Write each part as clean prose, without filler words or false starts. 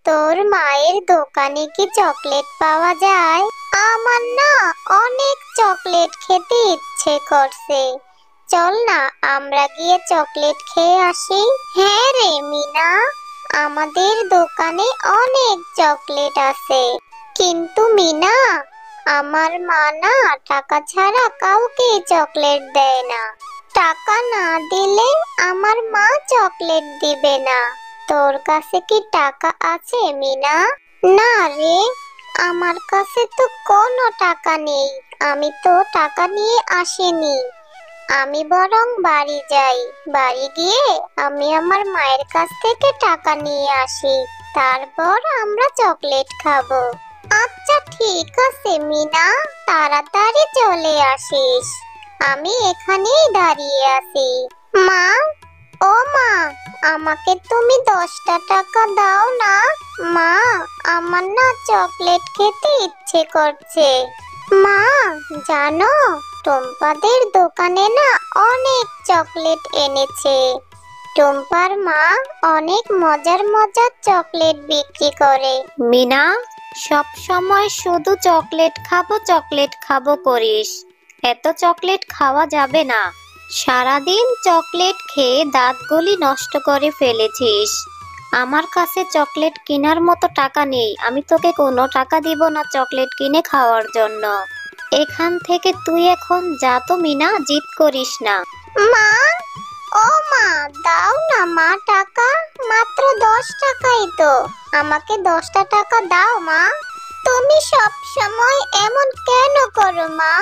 তোর মায়ের দোকানে কি চকলেট পাওয়া যায়? আমার না অনেক চকলেট খেতে ইচ্ছে করছে। চল না আমরা গিয়ে চকলেট খেয়ে আসি। হ্যাঁ রে মিনা, আমাদের দোকানে অনেক চকলেট আছে। কিন্তু মিনা, আমার মা না টাকা ছাড়া কাউকে চকলেট দেয় না। টাকা না দিলে আমার মা চকলেট দিবে না। তোর কাছে কি টাকা আছে মিনা? না রে, আমার কাছে তো কোনো টাকা নেই। আমি তো টাকা নিয়ে আসিনি। আমি বরং বাড়ি যাই। বাড়ি গিয়ে আমি আমার মায়ের কাছ থেকে টাকা নিয়ে আসি। তারপর আমরা চকলেট খাবো। আচ্ছা ঠিক আছে মিনা, তাড়াতাড়ি চলে আসিস। আমি এখানেই দাঁড়িয়ে আছি। মা, ও মা, আমাকে তুমি 10টা টাকা দাও না। মা, আমার না চকলেট খেতে ইচ্ছে করছে। মা, জানো টুম্পাদের দোকানে না অনেক চকলেট এনেছে। টুম্পার মা অনেক মজার মজার চকলেট বিক্রি করে। মিনা, সব সময় শুধু চকলেট খাবো করিস। এত চকলেট খাওয়া যাবে না। সারাদিন চকলেট খেয়ে দাঁতগুলি নষ্ট করে ফেলেছিস। আমার কাছে চকলেট কেনার মতো টাকা নেই। আমি তোকে কোনো টাকা দিব না চকলেট কিনে খাওয়ার জন্য। এখান থেকে তুই এখন যা তো মিনা, জিদ করিস না। মা, ও মা, দাও না মা টাকা। মাত্র 10 টাকাই তো। আমাকে 10টা টাকা দাও মা। তুমি সব সময় এমন কেন করো মা?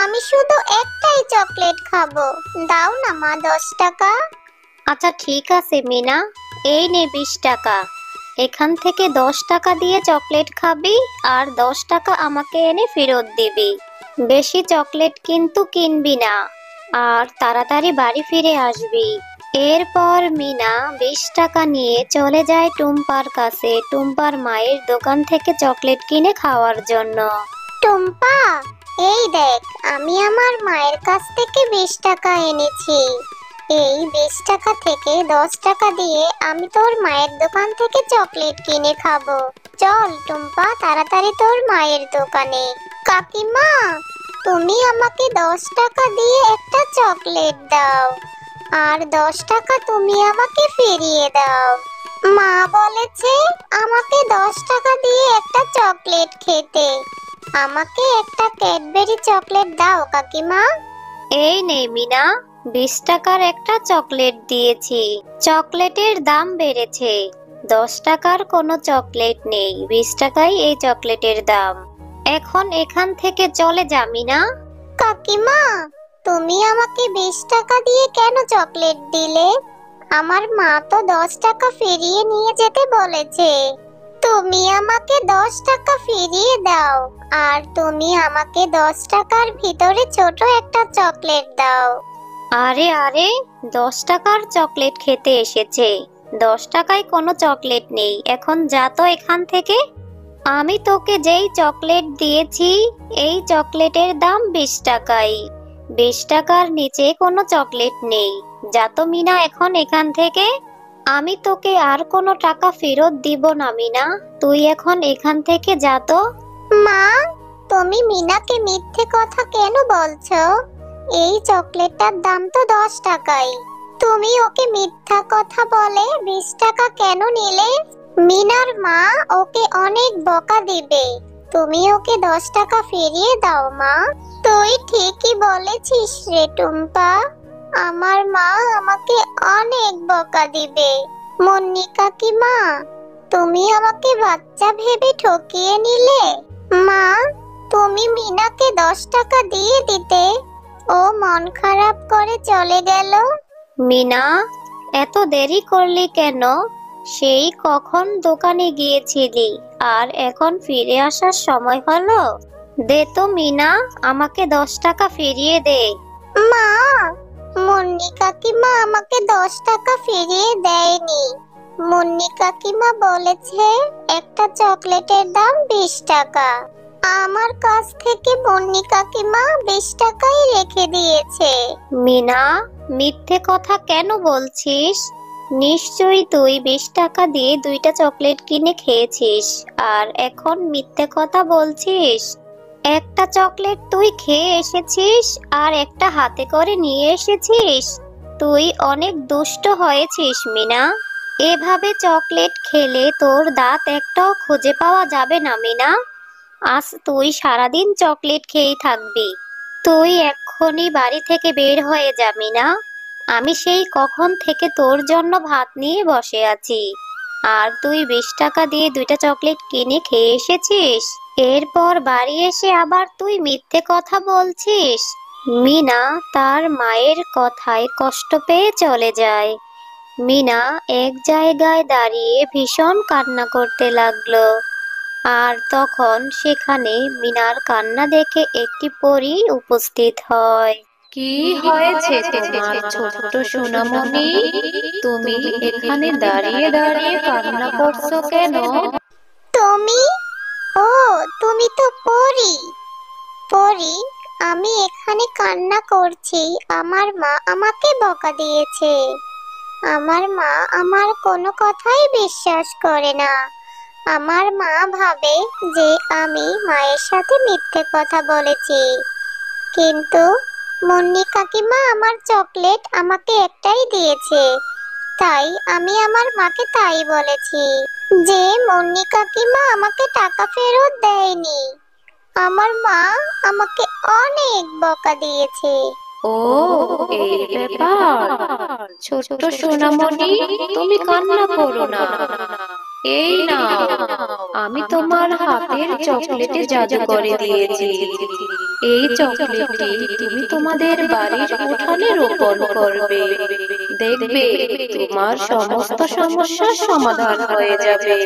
আমি শুধু একটাই চকলেট খাবো। দাও না মা 10 টাকা। আচ্ছা ঠিক আছে মিনা, এই নে 20 টাকা। এখান থেকে 10 টাকা দিয়ে চকলেট খাবি আর 10 টাকা আমাকে এনে ফেরত দিবি। বেশি চকলেট কিন্তু কিনবি না, আর তাড়াতাড়ি বাড়ি ফিরে আসবি। এরপর মিনা 20 টাকা নিয়ে চলে যায় টুম্পার কাছে, টুম্পার মায়ের দোকান থেকে চকলেট কিনে খাওয়ার জন্য। টুম্পা, এই দেখ, আমি আমার মায়ের কাছ থেকে 20 টাকা এনেছি। এই 20 টাকা থেকে 10 টাকা দিয়ে আমি তোর মায়ের দোকান থেকে চকলেট কিনে খাবো। চল টুম্পা, তাড়াতাড়ি তোর মায়ের দোকানে। কাকিমা, তুমি আমাকে 10 টাকা দিয়ে একটা চকলেট দাও, আর 10 টাকা তুমি আমাকে ফিরিয়ে দাও। মা বলেছে আমাকে 10 টাকা দিয়ে একটা চকলেট খেতে। আমাকে একটা ক্যাডবেরি চকলেট দাও কাকিমা। এই নে মিনা, 20 টাকার একটা চকলেট দিয়েছি। চকলেটের দাম বেড়েছে। 10 টাকার কোনো চকলেট নেই, 20 টাকাই এই চকলেটের দাম। এখন এখান থেকে চলে যা মিনা। কাকিমা, তুমি আমাকে 20 টাকা দিয়ে কেন চকলেট দিলে? আমার মা তো 10 টাকা ফিরিয়ে নিয়ে যেতে বলেছে। তুমি আমাকে 10 টাকা ফিরিয়ে দাও, আর তুমি আমাকে 10 টাকার ভিতরে ছোট একটা চকলেট দাও। আরে আরে, 10 টাকার চকলেট খেতে এসেছে। 10 টাকায় কোনো চকলেট নেই। এখন যা তো এখান থেকে। আমি তোকে যেই চকলেট দিয়েছি, এই চকলেটের দাম 20 টাকাই। 20 টাকার নিচে কোনো চকলেট নেই। যা তো মিনা এখন এখান থেকে। আমি তোকে আর কোনো টাকা ফেরত দিব না মিনা, তুই এখন এখান থেকে যা তো। মা, তুমি মিনাকে মিথ্যে কথা কেন বলছো? এই চকলেটটার দাম তো 10 টাকাই। তুমি ওকে মিথ্যা কথা বলে 20 টাকা কেন নিলে? মিনার মা ওকে অনেক বকা দিবে। তুমি ওকে 10 টাকা ফিরিয়ে দাও মা। তুই ঠিকই বলেছিস রে টুম্পা। আমার মা আমাকে অনেক বকা দিবে। মুন্নি কাকিমা, তুমি আমাকে বাচ্চা ভেবে ঠকিয়ে নিলে। মা, তুমি মিনাকে 10 টাকা দিয়ে দিতে। ও মন খারাপ করে চলে গেল। মিনা, এত দেরি করলি কেন? সেই কখন দোকানে গিয়েছিলি, আর এখন ফিরে আসার সময় হলো? দে তো মিনা, আমাকে 10 টাকা ফিরিয়ে দে। মা, মুন্নি কাকিমা আমাকে 10 টাকা ফিরিয়ে দেয়নি। মুন্নি কাকিমা বলেছে একটা চকলেটের দাম 20 টাকা। আমার কাছ থেকে মুন্নি কাকিমা 20 টাকাই রেখে দিয়েছে। মিনা, মিথ্যে কথা কেন বলছিস? নিশ্চয়ই তুই 20 টাকা দিয়ে 2টা চকলেট কিনে খেয়েছিস আর এখন মিথ্যে কথা বলছিস। একটা চকলেট তুই খেয়ে এসেছিস আর একটা হাতে করে নিয়ে এসেছিস। তুই অনেক দুষ্ট হয়েছিস মিনা। এভাবে চকলেট খেলে তোর দাঁত একটাও খুঁজে পাওয়া যাবে না মিনা। আজ তুই সারাদিন চকলেট খেয়েই থাকবি। তুই এক্ষুনি বাড়ি থেকে বের হয়ে যা মিনা। আমি সেই কখন থেকে তোর জন্য ভাত নিয়ে বসে আছি আর তুই 20 টাকা দিয়ে 2টা চকলেট কিনে খেয়ে এসেছিস। এরপর বাড়ি এসে আবার তুই মিথ্যে কথা বলছিস। মিনা তার মায়ের কথায় কষ্ট পেয়ে চলে যায়। মিনা এক জায়গায় দাঁড়িয়ে ভীষণ কান্না করতে লাগলো। আর তখন সেখানে মিনার কান্না দেখে একটি পরী উপস্থিত হয়। কি হয়েছে তোমার ছোট্ট সোনামণি? তুমি এখানে দাঁড়িয়ে দাঁড়িয়ে কান্না করছো কেন? তুমি, ও তুমি তো পরি। পরি, আমি এখানে কান্না করছি। আমার মা আমাকে বকা দিয়েছে। আমার মা আমার কোনো কথাই বিশ্বাস করে না। আমার মা ভাবে যে আমি মায়ের সাথে মিথ্যে কথা বলেছি। কিন্তু মুন্নি কাকিমা আমার চকলেট আমাকে একটাই দিয়েছে, তাই আমি আমার মাকে তাই বলেছি যে মুন্নি কাকিমা আমাকে টাকা ফেরত দেয়নি। আমার মা আমাকে অনেক বকা দিয়েছে। ও, এই ব্যাপার। ছোট্ট সোনামণি, তুমি কান্না করো না। এই নাও, আমি তোমার হাতের চকলেটে জাদু করে দিয়েছি। এই চকলেটটি তুমি তোমাদের বাড়ির উঠানে রোপণ করবে। দেখবে তোমার সমস্ত সমস্যার সমাধান হয়ে যাবে।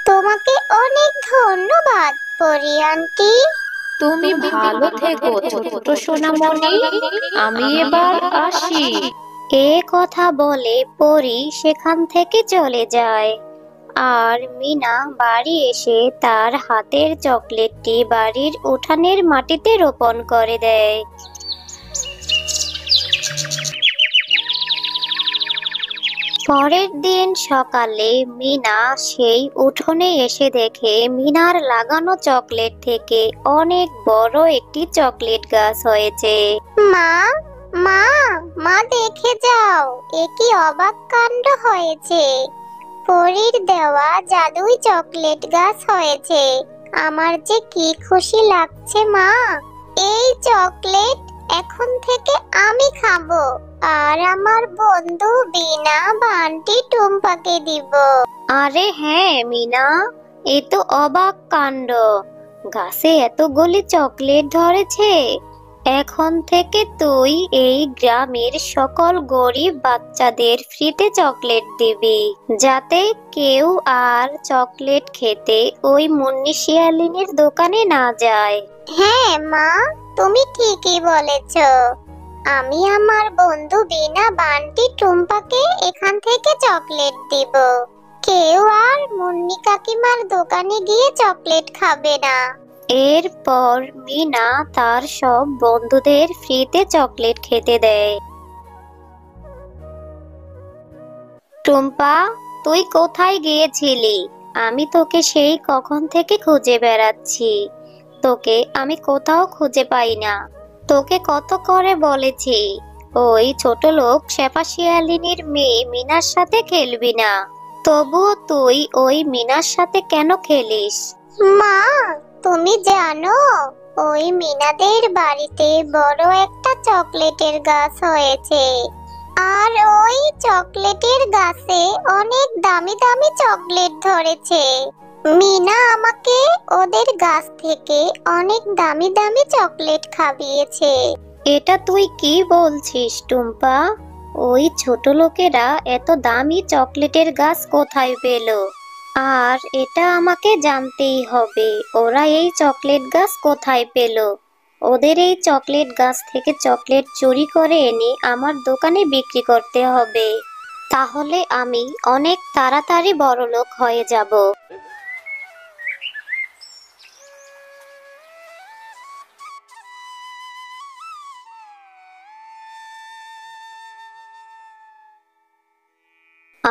তোমাকে অনেক ধন্যবাদ পরি আন্টি। তুমি ভালো থেকো ছোট্ট সোনামণি। আমি এবার আসি। এ কথা বলে পরী সেখান থেকে চলে যায়। আর মিনা বাড়ি এসে তার হাতের চকলেটটি বাড়ির উঠানের মাটিতে রোপণ করে দেয়। পরের দিন সকালে মিনা সেই উঠোনে এসে দেখে মিনার লাগানো চকলেট থেকে অনেক বড় একটি চকলেট গাছ হয়েছে। মা, মা, মা দেখে যাও, এ কি অবাক কাণ্ড হয়েছে। পরীর দেওয়া জাদুই চকলেট গাছ হয়েছে। আমার যে কি খুশি লাগছে মা। এই চকলেট এখন থেকে আমি খাবো আর আমার বন্ধু বিনা, বান্টি, টুম্পাকে দিব। আরে হ্যাঁ মিনা, এ তো অবাক কাণ্ড। গাছে এতগুলি চকলেট ধরেছে। এখন থেকে তুই এই গ্রামের সকল গরিব বাচ্চাদের ফ্রিতে চকলেট দিবি, যাতে কেউ আর চকলেট খেতে ওই মুন্নি শিয়ালিনীর দোকানে না যায়। হ্যাঁ মা, তুমি ঠিকই বলেছো। আমি আমার বন্ধু বিনা, বান্টি, টুম্পাকে এখান থেকে চকলেট দিব। কেউ আর মুন্নি কাকিমার দোকানে গিয়ে চকলেট খাবে না। এরপর মিনা তার সব বন্ধুদের ফ্রিতে চকলেট খেতে দেয়। টুম্পা, তুই কোথায় গিয়েছিলি? আমি তোকে সেই কখন থেকে খুঁজে বেড়াচ্ছি। তোকে আমি কোথাও খুঁজে পাই না। তোকে কত করে বলেছি ওই ছোট লোক শেফা শিয়ালিনীর মেয়ে মিনার সাথে খেলবি না, তবুও তুই ওই মিনার সাথে কেন খেলিস? মা, তুমি জানো ওই মিনাদের বাড়িতে বড় একটা চকলেটের গাছ হয়েছে। আর ওই চকলেটের গাছে অনেক দামি দামি চকলেট ধরেছে। মিনা আমাকে ওদের গাছ থেকে অনেক দামি দামি চকলেট খাইয়েছে। এটা তুই কি বলছিস টুম্পা? ওই ছোট লোকেরা এত দামি চকলেটের গাছ কোথায় পেল? আর এটা আমাকে জানতেই হবে, ওরা এই চকলেট গাছ কোথায় পেল। ওদের এই চকলেট গাছ থেকে চকলেট চুরি করে এনে আমার দোকানে বিক্রি করতে হবে। তাহলে আমি অনেক তাড়াতাড়ি বড়লোক হয়ে যাব।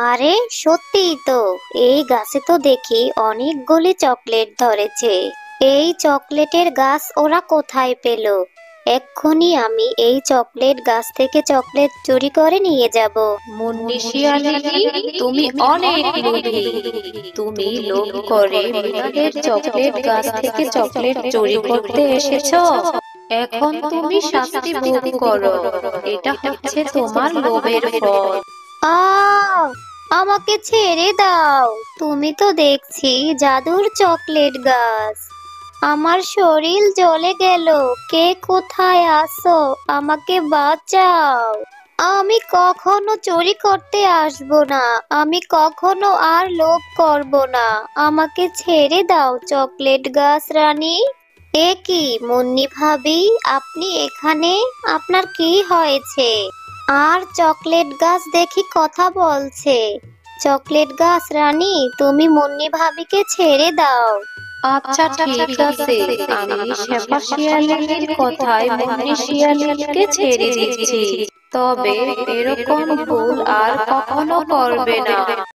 আরে সত্যিই তো, এই গাছে তো দেখি অনেকগুলি চকলেট ধরেছে। এই চকলেটের গাছ ওরা কোথায় পেল? এক্ষুনি আমি এই চকলেট গাছ থেকে চকলেট চুরি করে নিয়ে যাব। মুন্নি শিয়ালিনী, তুমি অনেক লোভী। তুমি লোভ করে মিনাদের চকলেট গাছ থেকে চকলেট চুরি করতে এসেছো। এখন তুমি শাস্তি ভোগ করো। এটা হচ্ছে তোমার লোভের ফল। আ আমাকে ছেড়ে দাও। তুমি তো দেখছি জাদুর চকলেট গাছ। আমার শরীর জ্বলে গেল। কে কোথায় আছো? আমাকে বাঁচাও। আমি কখনো চুরি করতে আসবো না। আমি কখনো আর লোভ করব না। আমাকে ছেড়ে দাও চকলেট গাছ রানী। এ কি মুন্নি ভাবি, আপনি এখানে? আপনার কি হয়েছে? আর চকলেট গাছ দেখি কথা বলছে। চকলেট গাছ রানী, তুমি মুন্নি ভাবিকে ছেড়ে দাও। আচ্ছা ঠিক আছে, আমি শেফা শিয়ালিনীর কথায় মুন্নি শিয়ালিনীকে ছেড়ে দিচ্ছি। তবে এরকম ভুল আর কখনো করবে না।